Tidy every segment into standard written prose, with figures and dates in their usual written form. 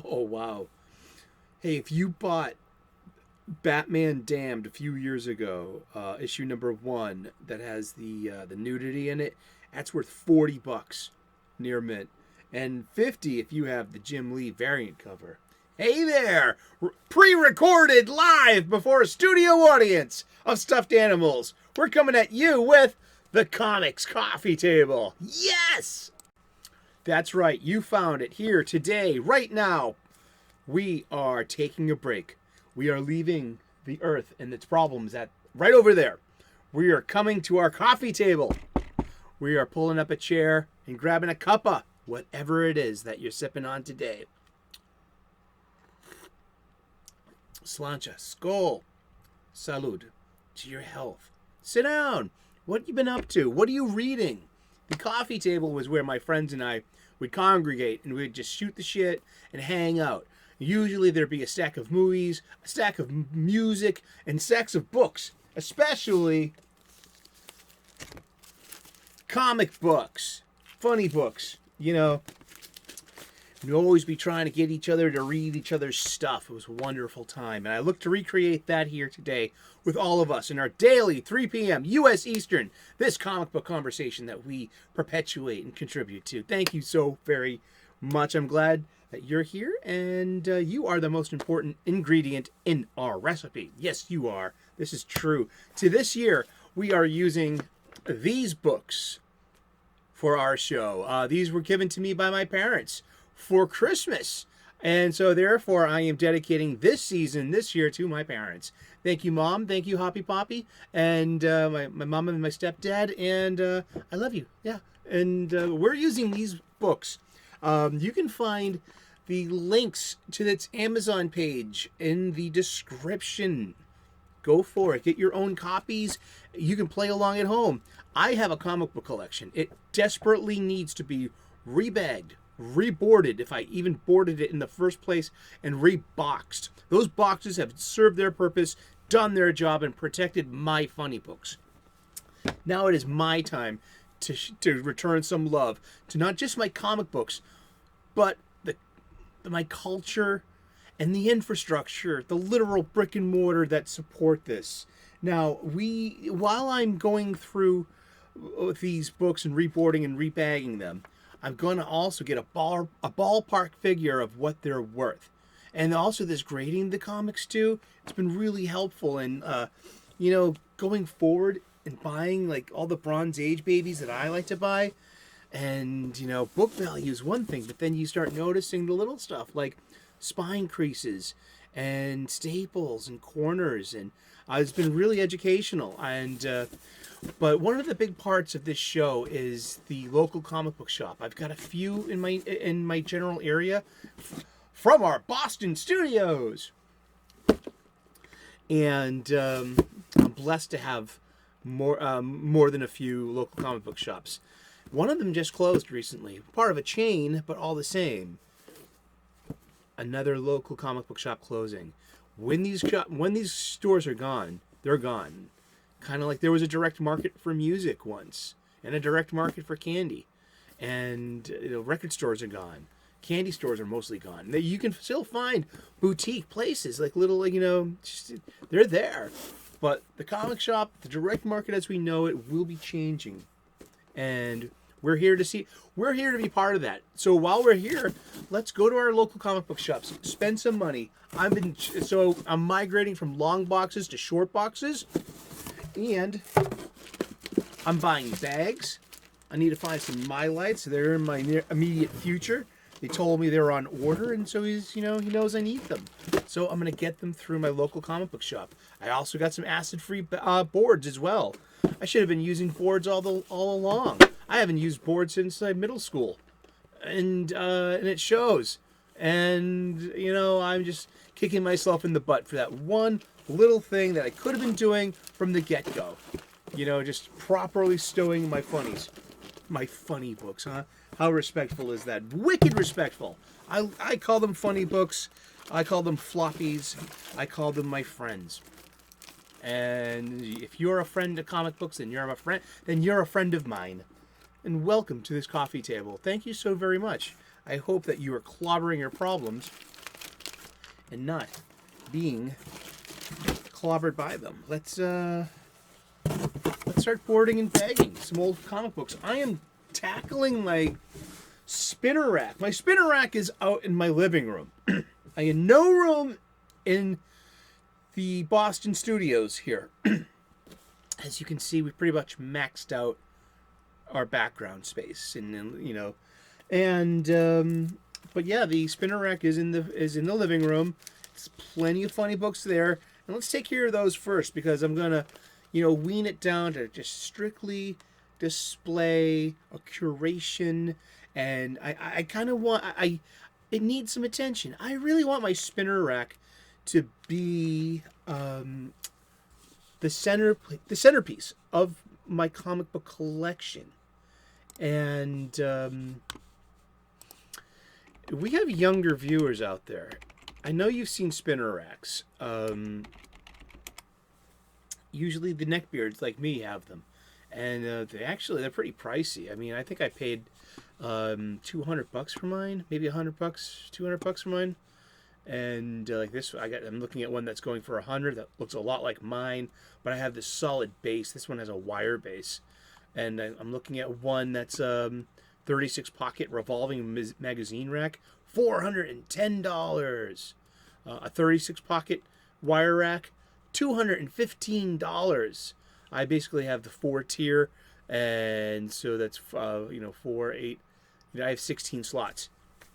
Oh, wow. Hey, if you bought Batman Damned a few years ago, issue number 1, that has the nudity in it, that's worth $40 near mint, and 50 if you have the Jim Lee variant cover. Hey there, pre-recorded live before a studio audience of stuffed animals. We're coming at you with the Comics Coffee Table. Yes, that's right. You found it here today, right now. We are taking a break. We are leaving the earth and its problems at right over there. We are coming to our coffee table. We are pulling up a chair and grabbing a cuppa, whatever it is that you're sipping on today. Slancha, skol, salud, to your health. Sit down. What you been up to? What are you reading? The coffee table was where my friends and I would congregate and we'd just shoot the shit and hang out. Usually there'd be a stack of movies, a stack of music, and stacks of books, especially comic books, funny books. You know, we'd always be trying to get each other to read each other's stuff. It was a wonderful time, and I look to recreate that here today with all of us in our daily 3 p.m. U.S. Eastern, this comic book conversation that we perpetuate and contribute to. Thank you so very much. I'm glad that you're here, and you are the most important ingredient in our recipe. Yes, you are. This is true. To this year, we are using these books for our show. These were given to me by my parents for Christmas, and so therefore I am dedicating this season, this year, to my parents. Thank you, Mom. Thank you, Hoppy Poppy, and my mom and my stepdad, and I love you. Yeah, and we're using these books. You can find the links to its Amazon page in the description. Go for it. Get your own copies. You can play along at home. I have a comic book collection. It desperately needs to be rebagged, reboarded, if I even boarded it in the first place, and reboxed. Those boxes have served their purpose, done their job, and protected my funny books. Now it is my time to return some love to not just my comic books, but my culture and the infrastructure, the literal brick and mortar that support this. Now, while I'm going through these books and reboarding and rebagging them, I'm going to also get a ballpark figure of what they're worth. And also this grading the comics too, it's been really helpful in, going forward and buying like all the Bronze Age babies that I like to buy. And, book value is one thing, but then you start noticing the little stuff like spine creases and staples and corners. And it's been really educational. And but one of the big parts of this show is the local comic book shop. I've got a few in my general area from our Boston studios. And I'm blessed to have more than a few local comic book shops. One of them just closed recently. Part of a chain, but all the same. Another local comic book shop closing. When these stores are gone, they're gone. Kind of like there was a direct market for music once, and a direct market for candy. And record stores are gone. Candy stores are mostly gone. You can still find boutique places, like little, they're there. But the comic shop, the direct market as we know it, will be changing. And we're here to be part of that. So while we're here, let's go to our local comic book shops, spend some money. I'm migrating from long boxes to short boxes, and I'm buying bags. I need to find some My Lights. They're in my immediate future. They told me they're on order, and so he knows I need them. So I'm gonna get them through my local comic book shop. I also got some acid-free boards as well. I should have been using boards all along. I haven't used boards since middle school, and it shows. And I'm just kicking myself in the butt for that one little thing that I could have been doing from the get-go. Just properly stowing my funnies, my funny books, huh? How respectful is that? Wicked respectful. I call them funny books. I call them floppies. I call them my friends. And if you're a friend of comic books, then you're a friend of mine. And welcome to this coffee table. Thank you so very much. I hope that you are clobbering your problems and not being clobbered by them. Let's start boarding and bagging some old comic books. I am tackling my spinner rack. My spinner rack is out in my living room. I have no room in the Boston studios here. As you can see, we pretty much maxed out our background space, but yeah, the spinner rack is in the living room. There's plenty of funny books there, and let's take care of those first because I'm gonna, wean it down to just strictly display, a curation, and I kind of want it needs some attention. I really want my spinner rack to be the centerpiece of my comic book collection. And we have younger viewers out there. I know you've seen spinner racks. Usually the neckbeards like me have them. And they're pretty pricey. I mean, I think I paid $200 for mine, maybe $100, $200 for mine. And like this, I'm looking at one that's going for $100 that looks a lot like mine, but I have this solid base. This one has a wire base. And I'm looking at one that's 36 pocket revolving magazine rack, $410. A 36 pocket wire rack, $215. I basically have the 4-tier, and so that's 4, 8. I have 16 slots,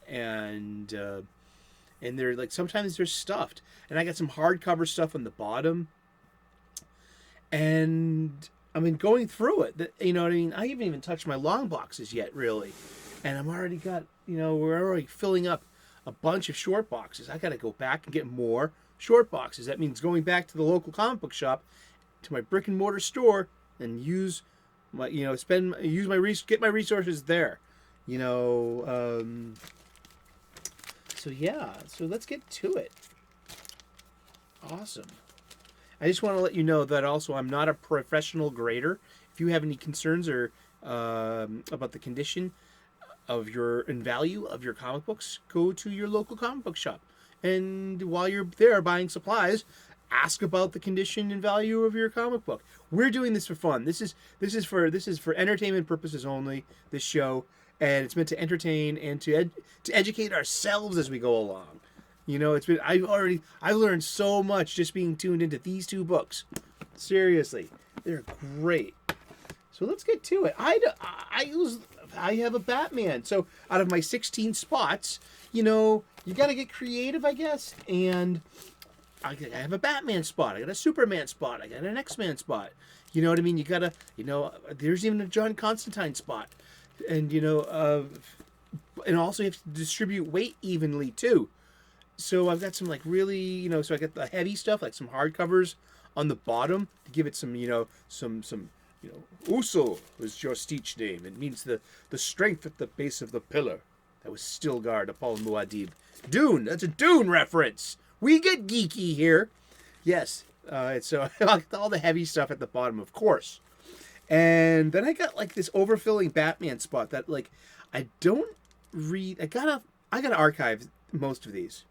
and they're like sometimes they're stuffed, and I got some hardcover stuff on the bottom, and I mean, going through it, you know what I mean? I haven't even touched my long boxes yet, really. And I'm already got, we're already filling up a bunch of short boxes. I got to go back and get more short boxes. That means going back to the local comic book shop, to my brick and mortar store, and use my, get my resources there. So yeah, so let's get to it. Awesome. I just want to let you know that also I'm not a professional grader. If you have any concerns or about the condition of and value of your comic books, go to your local comic book shop. And while you're there buying supplies, ask about the condition and value of your comic book. We're doing this for fun. This is for entertainment purposes only, this show, and it's meant to entertain and to educate ourselves as we go along. I've learned so much just being tuned into these two books. Seriously, they're great. So let's get to it. I have a Batman. So out of my 16 spots, you got to get creative, I guess. And I have a Batman spot. I got a Superman spot. I got an X-Man spot. You know what I mean? You got to, there's even a John Constantine spot. And, and also you have to distribute weight evenly too. So I've got some really, so I got the heavy stuff, like some hardcovers on the bottom to give it some, Uso was your Stitch name. It means the strength at the base of the pillar. That was Stilgar to Paul Muad'Dib. Dune, that's a Dune reference. We get geeky here. Yes, so I got all the heavy stuff at the bottom, of course. And then I got this overfilling Batman spot that I don't read. I gotta archive most of these.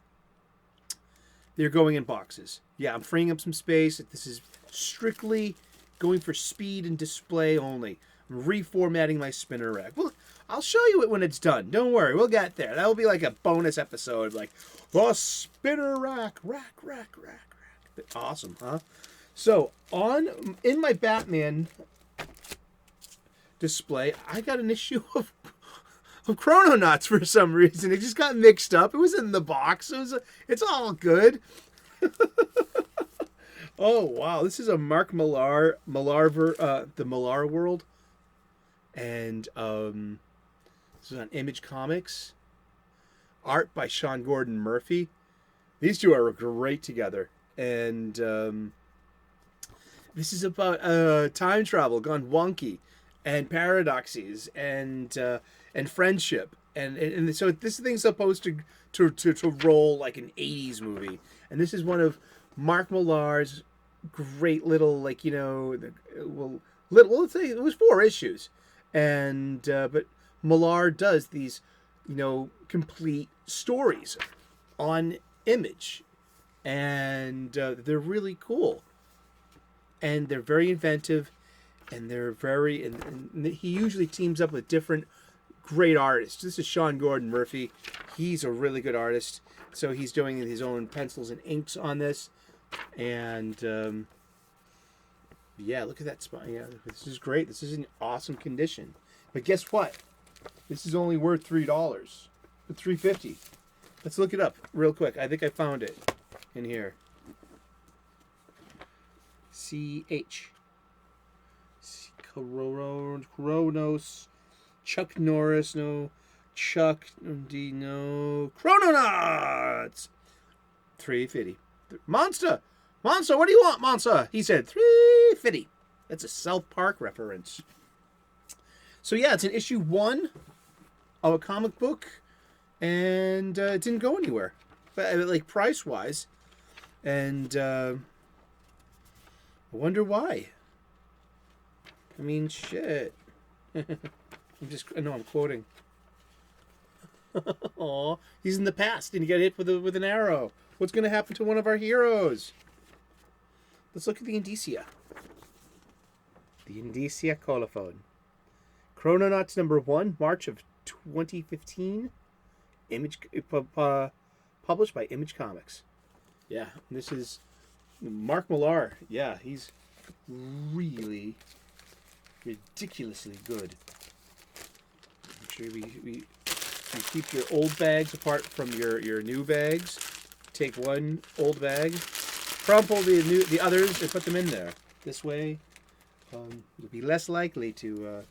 They're going in boxes. Yeah, I'm freeing up some space. This is strictly going for speed and display only. I'm reformatting my spinner rack. Well, I'll show you it when it's done. Don't worry, we'll get there. That'll be like a bonus episode, the spinner rack. Awesome, huh? So in my Batman display, I got an issue of Chrononauts for some reason. It just got mixed up. It was in the box. It's all good. Oh wow, this is a Mark Millar the Millar World, and this is on Image Comics. Art by Sean Gordon Murphy. These two are great together, and this is about time travel gone wonky, and paradoxes, and friendship, and so this thing's supposed to roll like an 80s movie, and this is one of Mark Millar's great little let's say it was 4 issues, and but Millar does these complete stories on Image, and they're really cool, and they're very inventive, and they're very and he usually teams up with different great artists. This is Sean Gordon Murphy. He's a really good artist, so he's doing his own pencils and inks on this, and yeah, look at that spine. Yeah, this is great. This is in awesome condition. But guess what? This is only worth $3, but $3.50. Let's look it up real quick. I think I found it in here. Chronos, Chuck Norris, no, Chuck D, no, Chrononauts. $3.50. Monster, what do you want, Monster? He said $3.50. That's a South Park reference. So yeah, it's an issue 1 of a comic book, and it didn't go anywhere, but like price wise, and I wonder why. I mean, shit. I'm quoting. Aw, he's in the past and he got hit with an arrow. What's going to happen to one of our heroes? Let's look at the indicia. The indicia colophon. Chrononauts #1, March of 2015. Image published by Image Comics. Yeah, this is Mark Millar. Yeah, he's really ridiculously good. Make sure we keep your old bags apart from your new bags. Take one old bag, crumple the others, and put them in there. This way, you'll be less likely to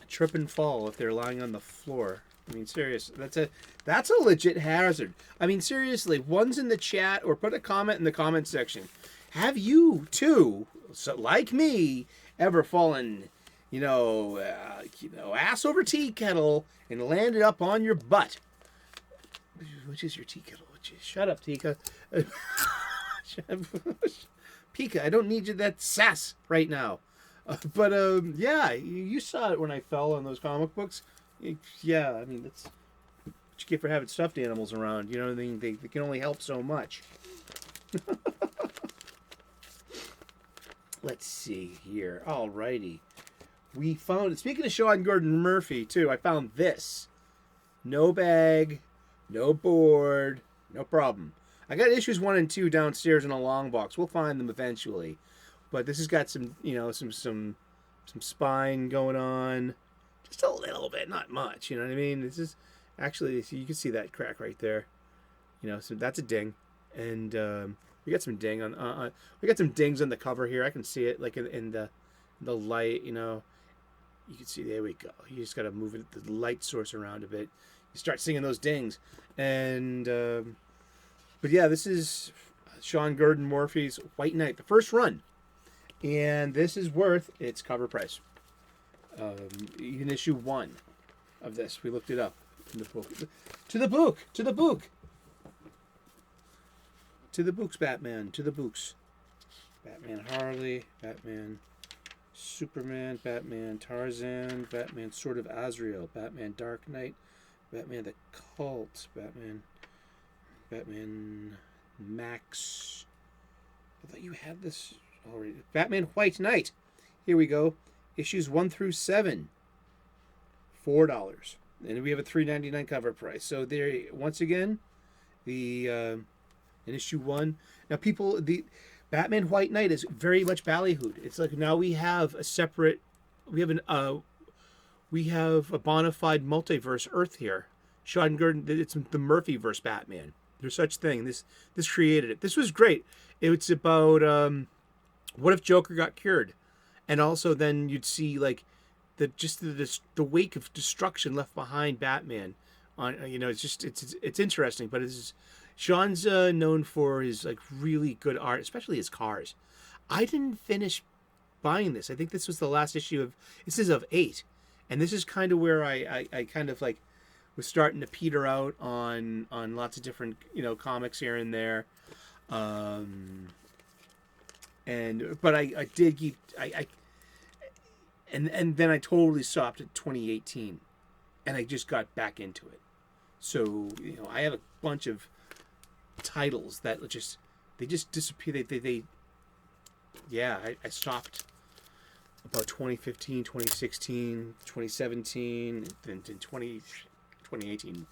trip and fall if they're lying on the floor. I mean, serious. That's a legit hazard. I mean, seriously. One's in the chat or put a comment in the comment section. Have you too, like me, ever fallen, ass over tea kettle and landed up on your butt? Which is your tea kettle? Shut up, Tika. Pika, I don't need you that sass right now. But yeah, you saw it when I fell on those comic books. Yeah, I mean, that's what you get for having stuffed animals around. You know what I mean? They can only help so much. Let's see here. Alrighty. We found, speaking of Sean Gordon Murphy, too, I found this. No bag, no board, no problem. I got issues 1 and 2 downstairs in a long box. We'll find them eventually. But this has got some, some spine going on. Just a little bit, not much. You know what I mean? This is actually, you can see that crack right there. So that's a ding, and we got some ding on. We got some dings on the cover here. I can see it, like in the light. You can see. There we go. You just got to move the light source around a bit. You start seeing those dings, and but yeah, this is Sean Gordon Murphy's White Knight, the first run, and this is worth its cover price. Even issue 1 of this, we looked it up in the book. To the books, Batman. To the books. Batman Harley, Batman Superman, Batman Tarzan, Batman Sword of Azrael, Batman Dark Knight, Batman the Cult, Batman Max. I thought you had this already. Batman White Knight. Here we go. Issues 1 through 7, $4, and we have a $3.99 cover price. So there, once again, in issue 1. Now, the Batman White Knight is very much ballyhooed. It's like now we have a separate, we have a bona fide multiverse Earth here. Sean Gordon, it's the Murphyverse Batman. There's such thing. This created it. This was great. It's about what if Joker got cured. And also, then you'd see like the wake of destruction left behind Batman. It's interesting. But Sean's known for his like really good art, especially his cars. I didn't finish buying this. I think this was the last issue this is of 8, and this is kind of where I kind of like was starting to peter out on lots of different comics here and there. But I did keep and then I totally stopped at 2018, and I just got back into it. So, you know, I have a bunch of titles that they just disappear. I stopped about 2015, 2016, 2017, then 2018.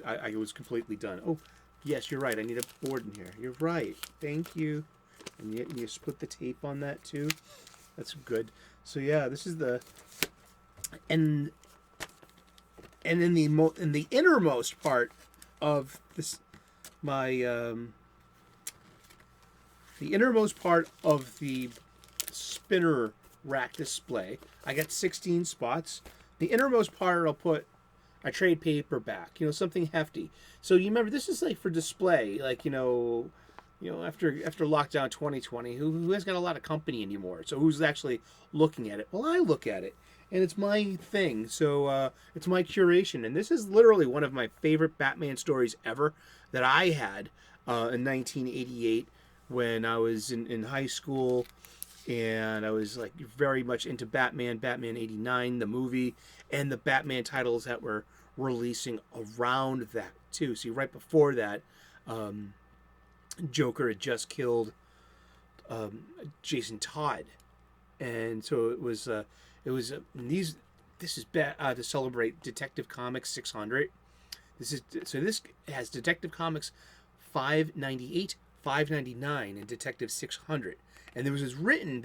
I was completely done. Oh, yes, you're right. I need a board in here. You're right. Thank you. And you split the tape on that too. That's good. So yeah, this is the and in the innermost part of this the innermost part of the spinner rack display, I got 16 spots. The innermost part, I'll put a trade paperback, you know, something hefty. So you remember, this is like for display, like, you know, after lockdown 2020, who has got a lot of company anymore? So who's actually looking at it? Well, I look at it, and it's my thing. So it's my curation, and this is literally one of my favorite Batman stories ever that I had in 1988 when I was in high school, and I was like very much into Batman 89, the movie, and the Batman titles that were releasing around that too. See, right before that, Joker had just killed Jason Todd, and so it was this is to celebrate Detective Comics 600. This has Detective Comics 598, 599, and Detective 600. And they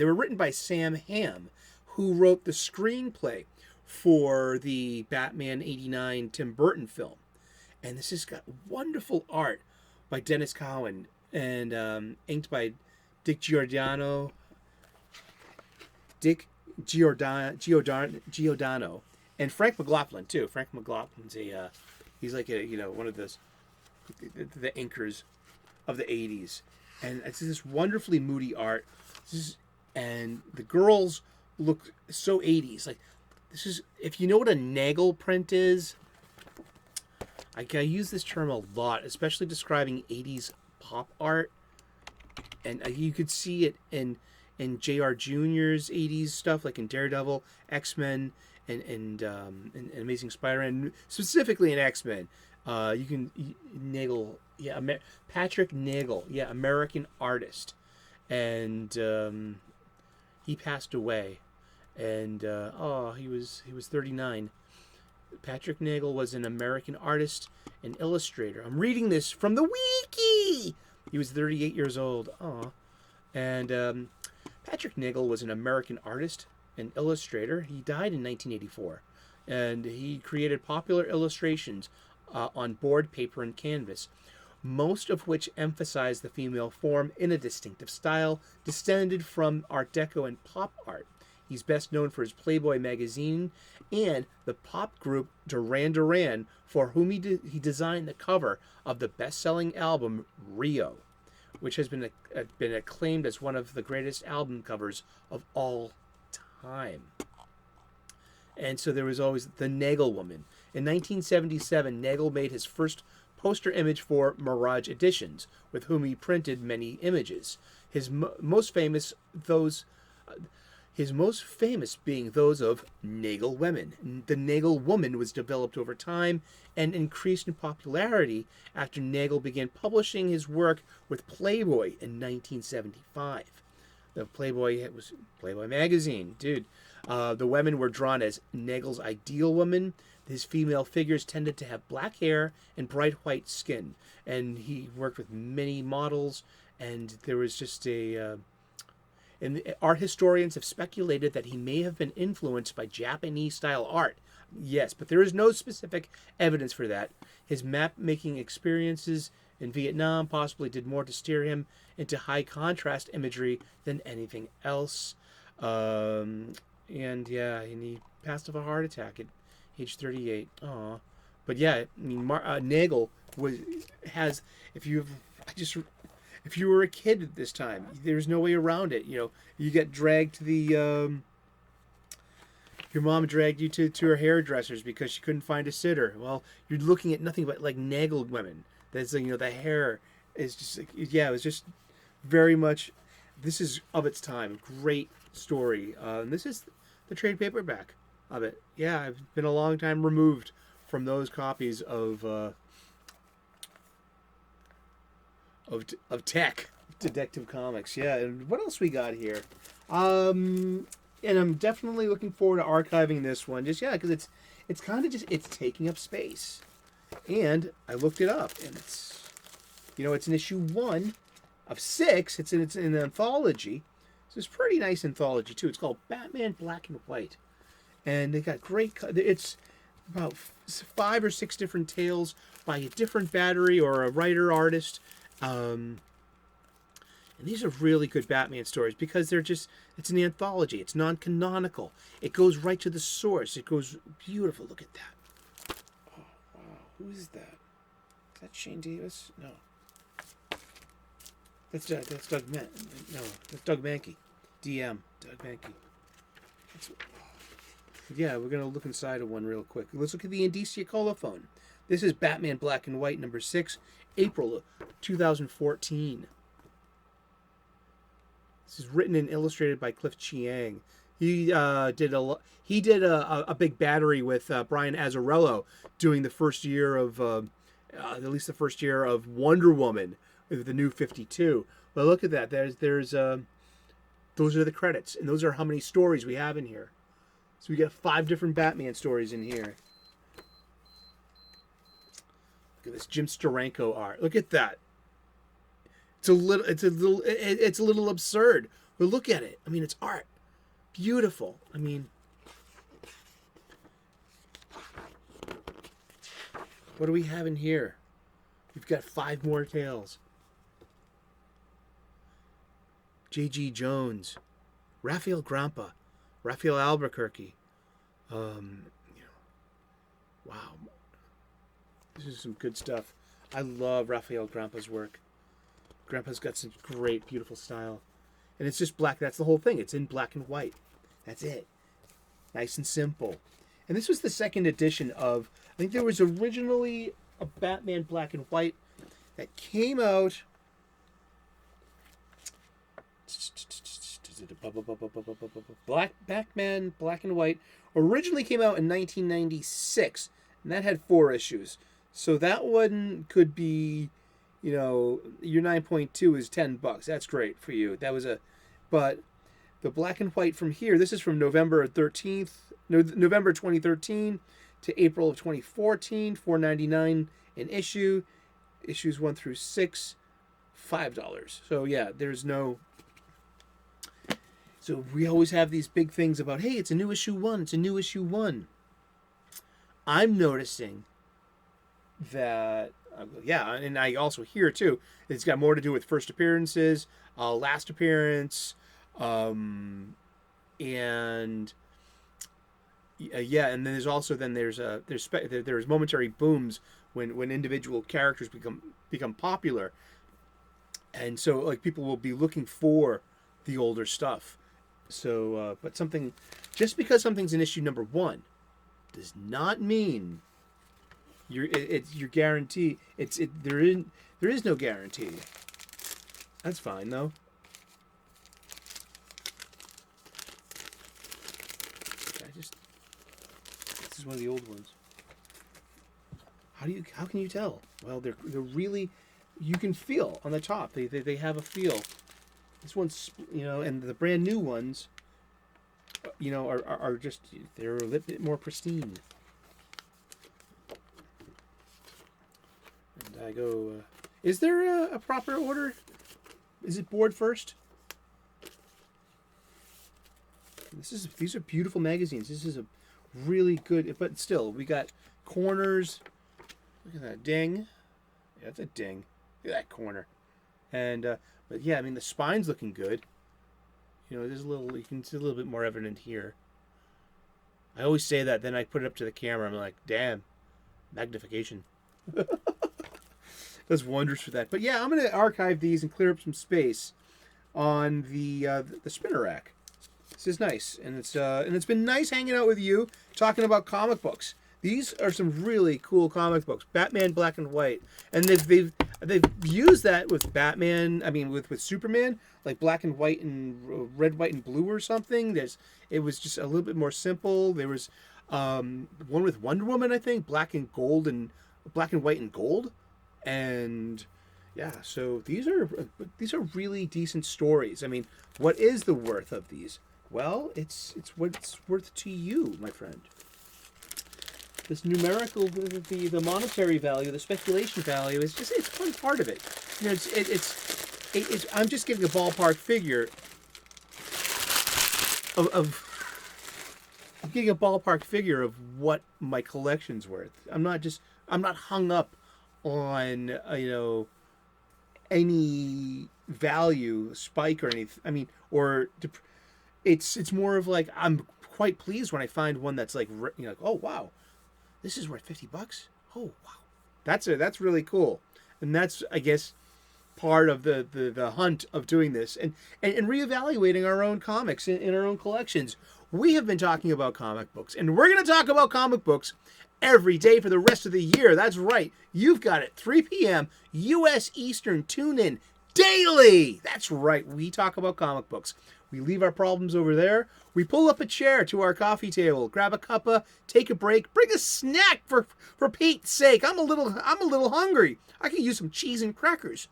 were written by Sam Hamm, who wrote the screenplay for the Batman 89 Tim Burton film. And this has got wonderful art by Dennis Cowan and inked by Dick Giordano, and Frank McLaughlin too. Frank McLaughlin's he's like one of the inkers of the 80s, and it's this wonderfully moody art. And the girls look so 80s. Like, this is, if you know what a Nagel print is, I use this term a lot, especially describing 80s pop art. And you could see it in J.R. Jr.'s 80s stuff, like in Daredevil, X-Men, and Amazing Spider-Man, specifically in X-Men. Nagel, Patrick Nagel, American artist. And he passed away, and he was 39. Patrick Nagel was an American artist and illustrator. I'm reading this from the wiki. He was 38 years old. And Patrick Nagel was an American artist and illustrator. He died in 1984, and he created popular illustrations on board, paper, and canvas, most of which emphasize the female form in a distinctive style descended from Art Deco and pop art. He's best known for his Playboy magazine and the pop group Duran Duran, for whom he designed the cover of the best-selling album Rio, which has been acclaimed as one of the greatest album covers of all time. And so there was always the Nagel Woman. In 1977, Nagel made his first poster image for Mirage Editions, with whom he printed many images. His most famous being those of Nagel Women. The Nagel Woman was developed over time and increased in popularity after Nagel began publishing his work with Playboy in 1975. The Playboy was Playboy magazine, dude. The women were drawn as Nagel's ideal woman. His female figures tended to have black hair and bright white skin, and he worked with many models. And there was just and art historians have speculated that he may have been influenced by Japanese-style art. Yes, but there is no specific evidence for that. His map-making experiences in Vietnam possibly did more to steer him into high-contrast imagery than anything else. And he passed of a heart attack at age 38. Aw. But yeah, I mean, Nagel has, if you were a kid at this time, there's no way around it. You know, you get dragged to the, your mom dragged you to her hairdressers because she couldn't find a sitter. Well, you're looking at nothing but like Nagel women. That's, the hair is just, it was just very much, this is of its time. Great story. And this is the trade paperback. of it. Yeah, I've been a long time removed from those copies of Tech Detective Comics. Yeah, and what else we got here? And I'm definitely looking forward to archiving this one. Just because it's kind of it's taking up space. And I looked it up, and it's an issue 1 of 6. It's an anthology. So it's a pretty nice anthology too. It's called Batman Black and White, and they got great. It's about 5 or 6 different tales by a different battery or a writer artist. And these are really good Batman stories because it's an anthology. It's non-canonical. It goes right to the source. It goes beautiful. Look at that. Oh, wow. Who is that? Is that Shane Davis? No. That's Doug that's Doug Mankey. DM. Doug Mankey. Yeah, we're going to look inside of one real quick. Let's look at the Indicia colophone. This is Batman Black and White number 6, April 2014. This is written and illustrated by Cliff Chiang. He did a big battery with Brian Azzarello doing the first year of at least the first year of Wonder Woman with the New 52. But look at that. There's those are the credits, and those are how many stories we have in here. So we got 5 different Batman stories in here. Look at this Jim Steranko art. Look at that. It's a little absurd, but look at it. I mean, it's art. Beautiful. I mean, what do we have in here? We've got 5 more tales. J.G. Jones, Raphael Grampa, Raphael Albuquerque. Wow. This is some good stuff. I love Raphael Grampa's work. Grampa's got some great, beautiful style. And it's just black. That's the whole thing. It's in black and white. That's it. Nice and simple. And this was the second edition of, I think there was originally a Batman Black and White that came out. Batman Black and White originally came out in 1996, and that had 4 issues. So that one could be, your 9.2 is $10. That's great for you. But the Black and White from here, this is from November 2013 to April of 2014, $4.99 an issue. Issues 1 through 6, $5. So yeah, So we always have these big things about, hey, it's a new issue 1. It's a new issue 1. I'm noticing that, and I also hear too, it's got more to do with first appearances, last appearance, and and then there's momentary booms when individual characters become popular, and so like people will be looking for the older stuff. So, but just because something's in issue number 1 does not mean you're guaranteed. There is no guarantee. That's fine though. This is one of the old ones. How can you tell? Well, they're really, you can feel on the top. They have a feel. This one's, and the brand new ones, are just, they're a little bit more pristine. And I go, is there a proper order? Is it board first? These are beautiful magazines. This is a really good, but still, we got corners. Look at that ding. Yeah, that's a ding. Look at that corner. And, but yeah, I mean, the spine's looking good. There's you can see a little bit more evident here. I always say that, then I put it up to the camera. I'm like, damn, magnification. Does wonders for that. But yeah, I'm going to archive these and clear up some space on the spinner rack. This is nice, and it's been nice hanging out with you, talking about comic books. These are some really cool comic books. Batman Black and White, and they've used that with Batman. I mean, with Superman, like black and white and red, white and blue or something. It was just a little bit more simple. There was one with Wonder Woman, I think, black and white and gold, and yeah. So these are really decent stories. I mean, what is the worth of these? Well, it's what it's worth to you, my friend. This numerical, the monetary value, the speculation value, it's one part of it. You know, it's I'm just giving a ballpark figure I'm getting a ballpark figure of what my collection's worth. I'm not hung up on any value spike or anything. I mean, it's more of like I'm quite pleased when I find one that's like oh wow, this is worth $50. Oh wow, that's really cool, and that's, I guess, part of the hunt of doing this and reevaluating our own comics in our own collections. We have been talking about comic books, and we're going to talk about comic books every day for the rest of the year. That's right. You've got it. 3 p.m. U.S. Eastern. Tune in daily. That's right. We talk about comic books. We leave our problems over there. We pull up a chair to our coffee table, grab a cuppa, take a break, bring a snack for Pete's sake. I'm a little hungry. I could use some cheese and crackers.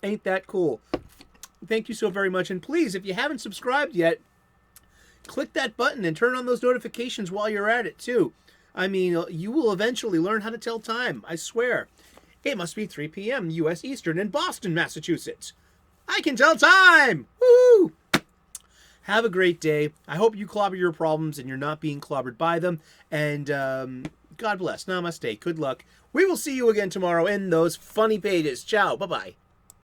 Ain't that cool? Thank you so very much. And please, if you haven't subscribed yet, click that button and turn on those notifications while you're at it too. I mean, you will eventually learn how to tell time. I swear. It must be 3 p.m. U.S. Eastern in Boston, Massachusetts. I can tell time! Woo! Have a great day. I hope you clobber your problems and you're not being clobbered by them. And God bless. Namaste. Good luck. We will see you again tomorrow in those funny pages. Ciao. Bye-bye.